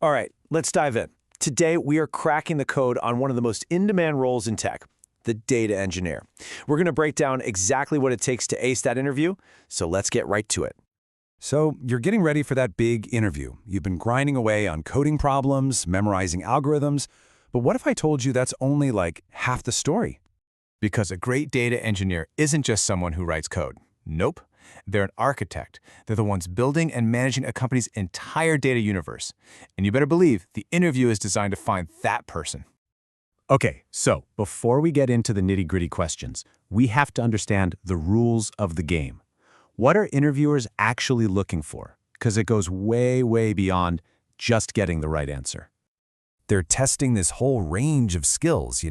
All right, let's dive in. Today, we are cracking the code on one of the most in-demand roles in tech, the data engineer. We're going to break down exactly what it takes to ace that interview, so let's get right to it. So you're getting ready for that big interview. You've been grinding away on coding problems, memorizing algorithms, but what if I told you that's only like half the story? Because a great data engineer isn't just someone who writes code. Nope. They're an architect. They're the ones building and managing a company's entire data universe. And you better believe the interview is designed to find that person. Okay, so before we get into the nitty-gritty questions, we have to understand the rules of the game. What are interviewers actually looking for? Because it goes way, way beyond just getting the right answer. They're testing this whole range of skills,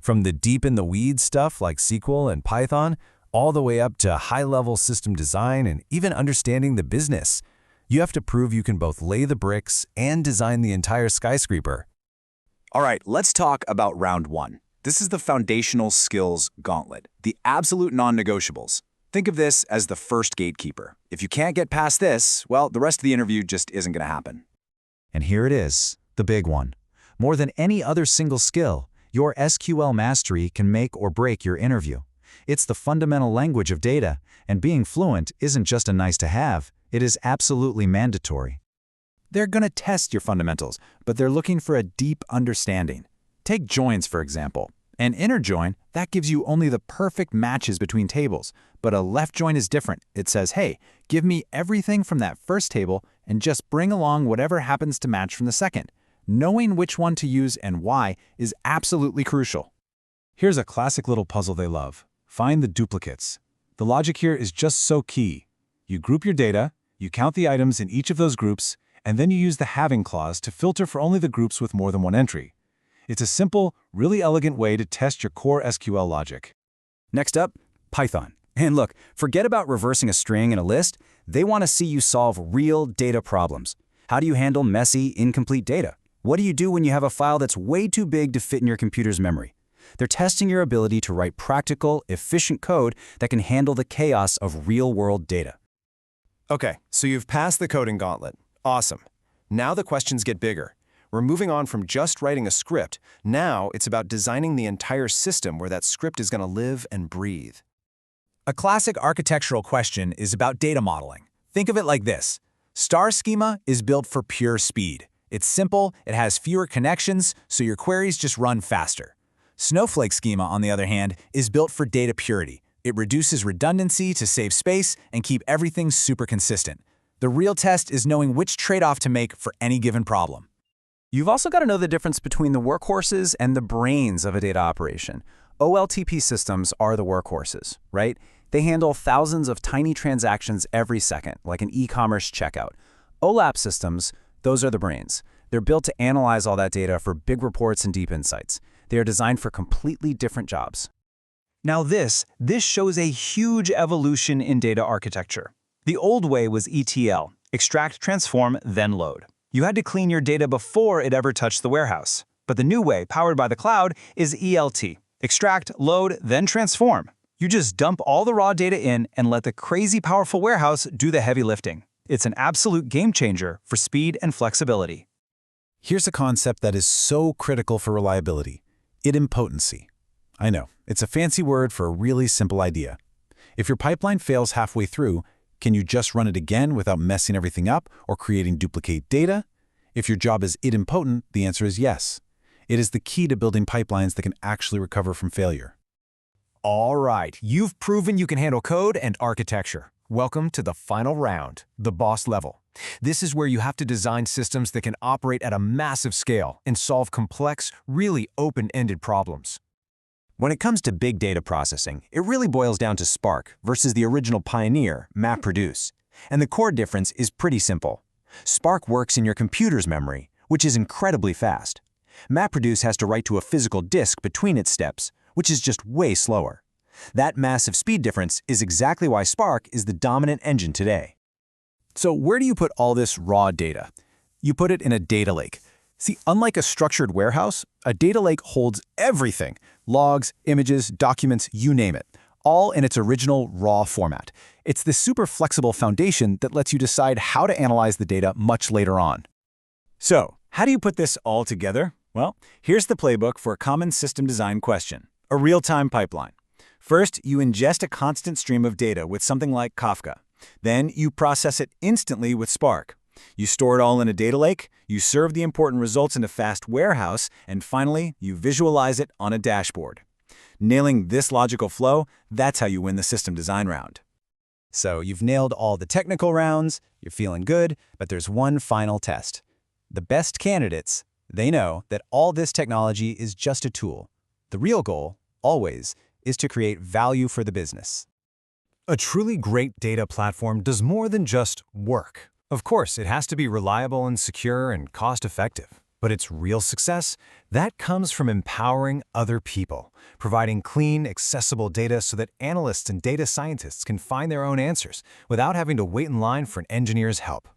from the deep-in-the-weeds stuff like SQL and Python, all the way up to high-level system design and even understanding the business. You have to prove you can both lay the bricks and design the entire skyscraper. All right, let's talk about round one. This is the foundational skills gauntlet, the absolute non-negotiables. Think of this as the first gatekeeper. If you can't get past this, well, the rest of the interview just isn't going to happen. And here it is, the big one. More than any other single skill, your SQL mastery can make or break your interview. It's the fundamental language of data, and being fluent isn't just a nice-to-have, it is absolutely mandatory. They're going to test your fundamentals, but they're looking for a deep understanding. Take joins, for example. An inner join, that gives you only the perfect matches between tables, but a left join is different. It says, hey, give me everything from that first table and just bring along whatever happens to match from the second. Knowing which one to use and why is absolutely crucial. Here's a classic little puzzle they love. Find the duplicates. The logic here is just so key. You group your data, you count the items in each of those groups, and then you use the halving clause to filter for only the groups with more than one entry. It's a simple, really elegant way to test your core SQL logic. Next up, Python. And look, forget about reversing a string in a list. They want to see you solve real data problems. How do you handle messy, incomplete data? What do you do when you have a file that's way too big to fit in your computer's memory? They're testing your ability to write practical, efficient code that can handle the chaos of real-world data. Okay, so you've passed the coding gauntlet. Awesome. Now the questions get bigger. We're moving on from just writing a script. Now it's about designing the entire system where that script is going to live and breathe. A classic architectural question is about data modeling. Think of it like this. Star schema is built for pure speed. It's simple, it has fewer connections, so your queries just run faster. Snowflake schema, on the other hand, is built for data purity. It reduces redundancy to save space and keep everything super consistent. The real test is knowing which trade-off to make for any given problem. You've also got to know the difference between the workhorses and the brains of a data operation. OLTP systems are the workhorses, right? They handle thousands of tiny transactions every second, like an e-commerce checkout. OLAP systems, those are the brains. They're built to analyze all that data for big reports and deep insights. They are designed for completely different jobs. Now this shows a huge evolution in data architecture. The old way was ETL, extract, transform, then load. You had to clean your data before it ever touched the warehouse. But the new way, powered by the cloud, is ELT, extract, load, then transform. You just dump all the raw data in and let the crazy powerful warehouse do the heavy lifting. It's an absolute game changer for speed and flexibility. Here's a concept that is so critical for reliability: idempotency. I know, it's a fancy word for a really simple idea. If your pipeline fails halfway through, can you just run it again without messing everything up or creating duplicate data? If your job is idempotent, the answer is yes. It is the key to building pipelines that can actually recover from failure. All right, you've proven you can handle code and architecture. Welcome to the final round, the boss level. This is where you have to design systems that can operate at a massive scale and solve complex, really open-ended problems. When it comes to big data processing, it really boils down to Spark versus the original pioneer, MapReduce. And the core difference is pretty simple. Spark works in your computer's memory, which is incredibly fast. MapReduce has to write to a physical disk between its steps, which is just way slower. That massive speed difference is exactly why Spark is the dominant engine today. So where do you put all this raw data? You put it in a data lake. See, unlike a structured warehouse, a data lake holds everything: logs, images, documents, you name it, all in its original raw format. It's this super flexible foundation that lets you decide how to analyze the data much later on. So, how do you put this all together? Well, here's the playbook for a common system design question, a real-time pipeline. First, you ingest a constant stream of data with something like Kafka. Then, you process it instantly with Spark. You store it all in a data lake, you serve the important results in a fast warehouse, and finally, you visualize it on a dashboard. Nailing this logical flow, that's how you win the system design round. So you've nailed all the technical rounds, you're feeling good, but there's one final test. The best candidates, they know that all this technology is just a tool. The real goal, always, is to create value for the business. A truly great data platform does more than just work. Of course, it has to be reliable and secure and cost-effective. But its real success, that comes from empowering other people, providing clean, accessible data so that analysts and data scientists can find their own answers without having to wait in line for an engineer's help.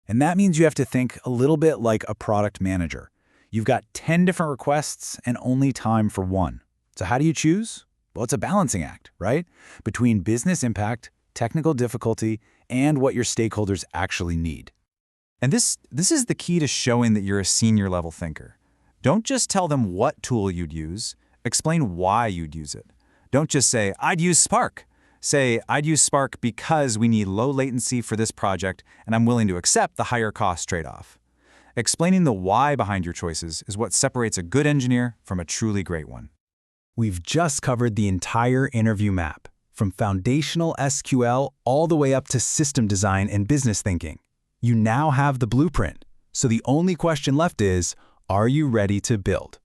And that means you have to think a little bit like a product manager. You've got 10 different requests and only time for one. So how do you choose? Well, it's a balancing act, right? Between business impact, technical difficulty, and what your stakeholders actually need. And this is the key to showing that you're a senior-level thinker. Don't just tell them what tool you'd use, explain why you'd use it. Don't just say, I'd use Spark. Say, I'd use Spark because we need low latency for this project and I'm willing to accept the higher cost trade-off. Explaining the why behind your choices is what separates a good engineer from a truly great one. We've just covered the entire interview map, from foundational SQL all the way up to system design and business thinking. You now have the blueprint, so the only question left is, are you ready to build?